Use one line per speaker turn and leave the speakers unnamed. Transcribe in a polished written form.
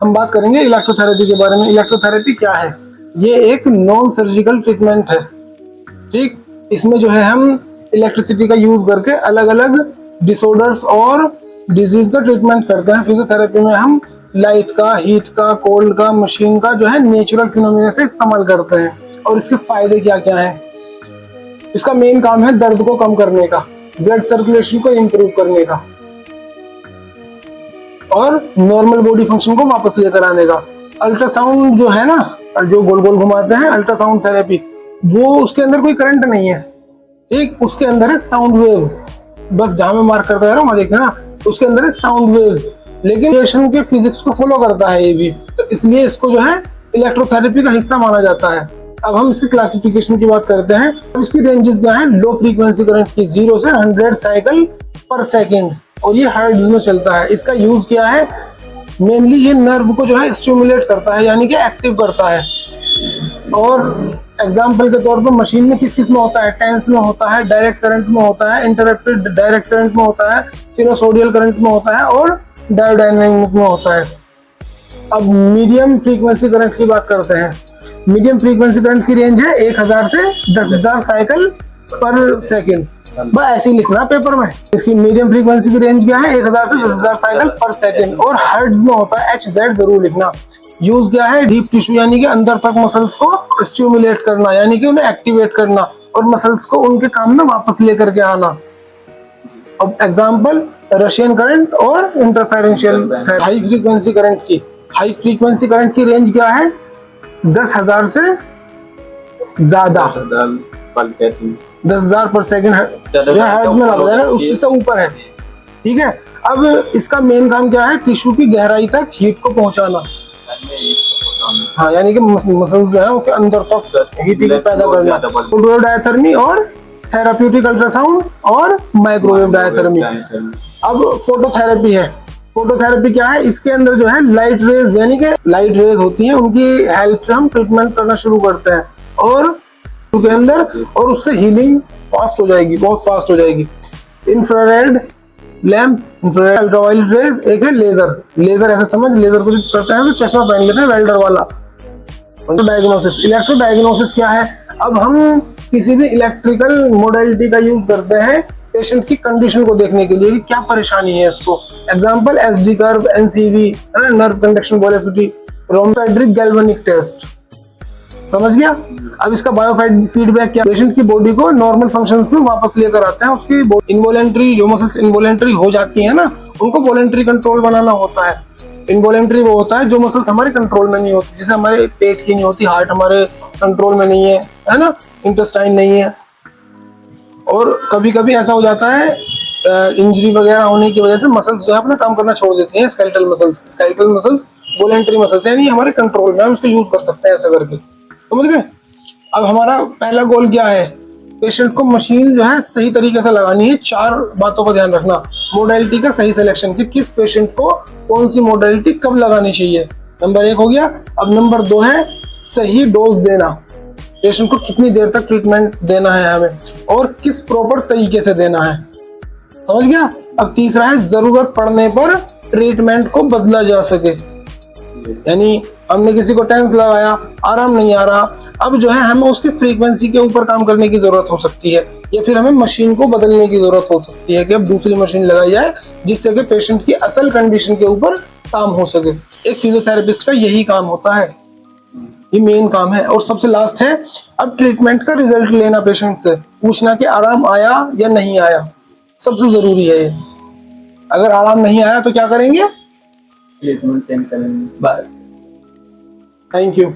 हम बात करेंगे इलेक्ट्रोथेरेपी के बारे में। इलेक्ट्रोथेरेपी क्या है? ये एक नॉन सर्जिकल ट्रीटमेंट है, ठीक। इसमें जो है हम इलेक्ट्रिसिटी का यूज करके अलग अलग डिसऑर्डर्स और डिजीज का ट्रीटमेंट करते हैं। फिजियोथेरेपी में हम लाइट का, हीट का, कोल्ड का, मशीन का जो है नेचुरल फिनोमिना से इस्तेमाल करते हैं। और इसके फायदे क्या क्या हैं? इसका मेन काम है दर्द को कम करने का, ब्लड सर्कुलेशन को इम्प्रूव करने का और नॉर्मल बॉडी फंक्शन को वापस लेकर आने का। अल्ट्रासाउंड जो है ना, जो गोल गोल घुमाते हैं अल्ट्रासाउंड थेरेपी, वो उसके अंदर कोई करंट नहीं है, ठीक। उसके अंदर है साउंड वेव्स, बस जहां मैं मार्क करता जा रहा हूं वहां देखना ना, उसके अंदर है साउंड वेव्स। लेकिन रेडिएशन के फिजिक्स को फॉलो करता है ये भी, तो इसलिए इसको जो है इलेक्ट्रोथेरेपी का हिस्सा माना जाता है। अब हम इसकी क्लासिफिकेशन की बात करते हैं। अब इसकी रेंजेस क्या है? लो फ्रीक्वेंसी करंट की 0 से 100 साइकिल पर सेकेंड, और ये हर्ट्ज में चलता है। इसका यूज क्या है? मेनली ये नर्व को जो है स्टिमुलेट करता है, यानी कि एक्टिव करता है। और एग्जाम्पल के तौर पर मशीन में किस किस में होता है? टेंस में होता है, डायरेक्ट करंट में होता है, इंटरप्टेड डायरेक्ट करंट में होता है, सिनुसोइडल करंट में होता है और डायोडायनेमिक में होता है। अब मीडियम फ्रीक्वेंसी करंट की बात करते हैं। मीडियम फ्रीक्वेंसी करंट की रेंज है 1000 से 10,000 साइकिल पर सेकेंड। बस ऐसे ही लिखना पेपर में। इसकी मीडियम फ्रीक्वेंसी की रेंज क्या है? 1000 से 10,000 साइकिल पर सेकेंड, और हर्ट्ज में होता है, HZ जरूर लिखना। यूज क्या है? डीप टिश्यू यानी कि अंदर तक मसल्स को स्टिमुलेट करना, यानी कि उन्हें एक्टिवेट करना और मसल्स को उनके काम में वापस लेकर के आना। अब एग्जांपल रशियन करंट और इंटरफेरेंशियल। हाई फ्रीक्वेंसी करंट की, हाई फ्रीक्वेंसी करंट की रेंज क्या है? 10,000 से ज्यादा, 10,000 पर सेकेंड हर्ट्ज में लग जाएगा, उससे ऊपर है, ठीक है। अब इसका मेन काम क्या है? टिश्यू की गहराई तक हीट को पहुंचाना, हाँ, यानी कि मसल्स जो है उसके अंदर तक हीटिंग पैदा करना। फोटोडायथर्मी और थेराप्यूटिक अल्ट्रासाउंड और माइक्रोवेव डायथर्मी। अब फोटोथेरेपी है। फोटोथेरेपी क्या है? इसके अंदर जो है लाइट रेज, यानी कि लाइट रेज होती हैं, उनकी हेल्प से हम ट्रीटमेंट करना शुरू करते हैं और के अंदर, और उससे हीलिंग फास्ट हो जाएगी, बहुत फास्ट हो जाएगी। Infrared lamp, infrared ultraviolet rays, एक है लेजर। लेजर ऐसे समझ, लेजर को करते हैं तो चश्मा पहन लेते हैं वेल्डर वाला। डायग्नोसिस, इलेक्ट्रो डायग्नोसिस क्या है? अब हम किसी भी इलेक्ट्रिकल मोडेलिटी का यूज करते हैं पेशेंट की कंडीशन को देखने के लिए कि क्या परेशानी है इसको। Example SD curve, NCV, nerve conduction velocity, रोमफेड्रिक गैल्वेनिक टेस्ट। समझ गया? अब इसका बायो फीडबैक क्या? पेशेंट की बॉडी को नॉर्मल फंक्शंस में वापस लेकर आते हैं। उसकी इनवॉलेंट्री, जो मसल्स इनवॉलेंट्री हो जाती है ना, उनको वॉलेंट्री कंट्रोल बनाना होता है। इनवॉलेंट्री वो होता है जो मसल्स हमारे कंट्रोल में नहीं होती, जैसे हमारे पेट की नहीं होती, हार्ट हमारे कंट्रोल में नहीं है ना, इंटेस्टाइन नहीं है। और कभी कभी ऐसा हो जाता है इंजरी वगैरह होने की वजह से मसल्स जो है अपना काम करना छोड़ देते हैं। स्केलेटल मसल्स वॉलेंट्री मसल्स यानी हमारे कंट्रोल में, हम उसको यूज कर सकते हैं ऐसा करके, समझ गए? अब हमारा पहला गोल क्या है? पेशेंट को मशीन जो है सही तरीके से लगानी है। 4 बातों का ध्यान रखना। मोडेलिटी का सही सिलेक्शन, कि किस पेशेंट को कौन सी मोडेलिटी कब लगानी चाहिए, नंबर 1 हो गया। अब नंबर 2 है सही डोज देना, पेशेंट को कितनी देर तक ट्रीटमेंट देना है हमें और किस प्रॉपर तरीके से देना है, समझ गया? अब तीसरा है जरूरत पड़ने पर ट्रीटमेंट को बदला जा सके, यानी हमने किसी को टेंस लगाया, आराम नहीं आ रहा, अब जो है हमें उसकी फ्रीक्वेंसी के ऊपर काम करने की जरूरत हो सकती है, या फिर हमें मशीन को बदलने की जरूरत हो सकती है कि अब दूसरी मशीन लगाई जाए जिससे कि पेशेंट की असल कंडीशन के ऊपर काम हो सके। एक फिजियोथेरेपिस्ट का यही काम होता है, ये मेन काम है। और सबसे लास्ट है अब ट्रीटमेंट का रिजल्ट लेना, पेशेंट से पूछना कि आराम आया या नहीं आया, सबसे जरूरी है ये। अगर आराम नहीं आया तो क्या करेंगे? ट्रीटमेंट चेंज करेंगे, बस। Thank you.